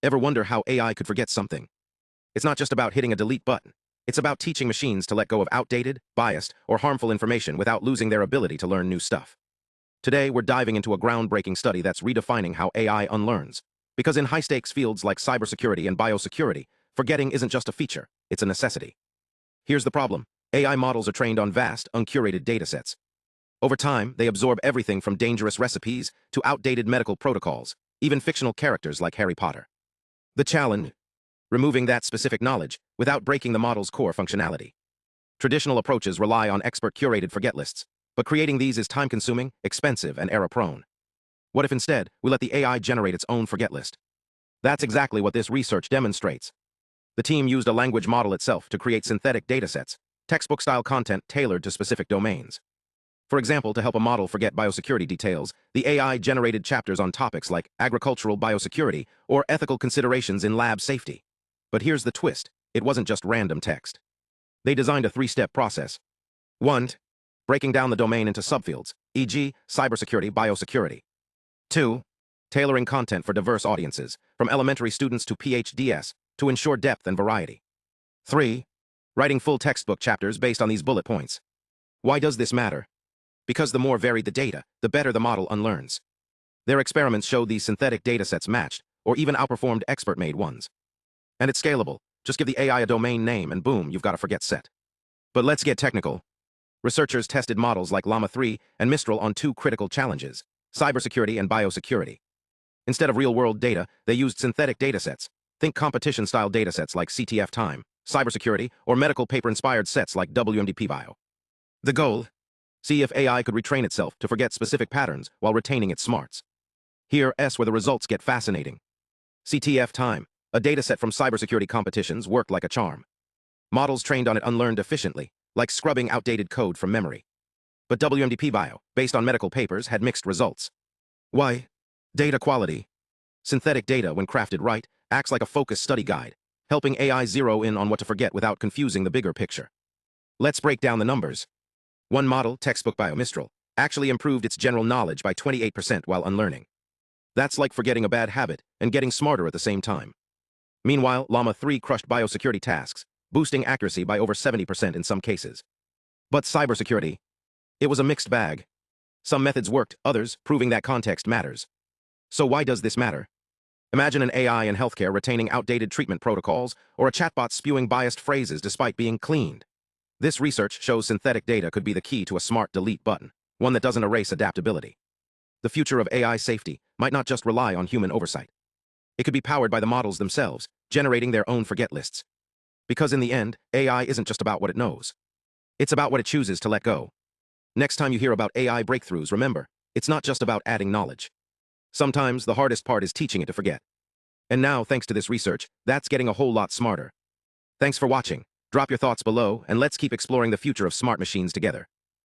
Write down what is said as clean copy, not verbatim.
Ever wonder how AI could forget something? It's not just about hitting a delete button. It's about teaching machines to let go of outdated, biased, or harmful information without losing their ability to learn new stuff. Today, we're diving into a groundbreaking study that's redefining how AI unlearns. Because in high-stakes fields like cybersecurity and biosecurity, forgetting isn't just a feature, it's a necessity. Here's the problem. AI models are trained on vast, uncurated datasets. Over time, they absorb everything from dangerous recipes to outdated medical protocols, even fictional characters like Harry Potter. The challenge? Removing that specific knowledge without breaking the model's core functionality. Traditional approaches rely on expert-curated forget lists, but creating these is time-consuming, expensive, and error-prone. What if instead, we let the AI generate its own forget list? That's exactly what this research demonstrates. The team used a language model itself to create synthetic datasets, textbook-style content tailored to specific domains. For example, to help a model forget biosecurity details, the AI generated chapters on topics like agricultural biosecurity or ethical considerations in lab safety. But here's the twist. It wasn't just random text. They designed a three-step process. 1. Breaking down the domain into subfields, e.g., cybersecurity, biosecurity. 2. Tailoring content for diverse audiences, from elementary students to PhDs, to ensure depth and variety. 3. Writing full textbook chapters based on these bullet points. Why does this matter? Because the more varied the data, the better the model unlearns. Their experiments showed these synthetic datasets matched, or even outperformed expert-made ones. And it's scalable. Just give the AI a domain name and boom, you've got a forget set. But let's get technical. Researchers tested models like Llama-3 and Mistral on two critical challenges: cybersecurity and biosecurity. Instead of real-world data, they used synthetic datasets. Think competition-style datasets like CTF Time, cybersecurity, or medical paper-inspired sets like WMDP Bio. The goal? See if AI could retrain itself to forget specific patterns while retaining its smarts. Here's where the results get fascinating. CTF Time, a dataset from cybersecurity competitions, worked like a charm. Models trained on it unlearned efficiently, like scrubbing outdated code from memory. But WMDP Bio, based on medical papers, had mixed results. Why? Data quality. Synthetic data, when crafted right, acts like a focused study guide, helping AI zero in on what to forget without confusing the bigger picture. Let's break down the numbers. One model, textbook Mistral, actually improved its general knowledge by 28% while unlearning. That's like forgetting a bad habit and getting smarter at the same time. Meanwhile, Llama-3 crushed biosecurity tasks, boosting accuracy by over 70% in some cases. But cybersecurity? It was a mixed bag. Some methods worked, others, proving that context matters. So why does this matter? Imagine an AI in healthcare retaining outdated treatment protocols or a chatbot spewing biased phrases despite being cleaned. This research shows synthetic data could be the key to a smart delete button, one that doesn't erase adaptability. The future of AI safety might not just rely on human oversight. It could be powered by the models themselves, generating their own forget lists. Because in the end, AI isn't just about what it knows. It's about what it chooses to let go. Next time you hear about AI breakthroughs, remember, it's not just about adding knowledge. Sometimes the hardest part is teaching it to forget. And now, thanks to this research, that's getting a whole lot smarter. Thanks for watching. Drop your thoughts below, and let's keep exploring the future of smart machines together.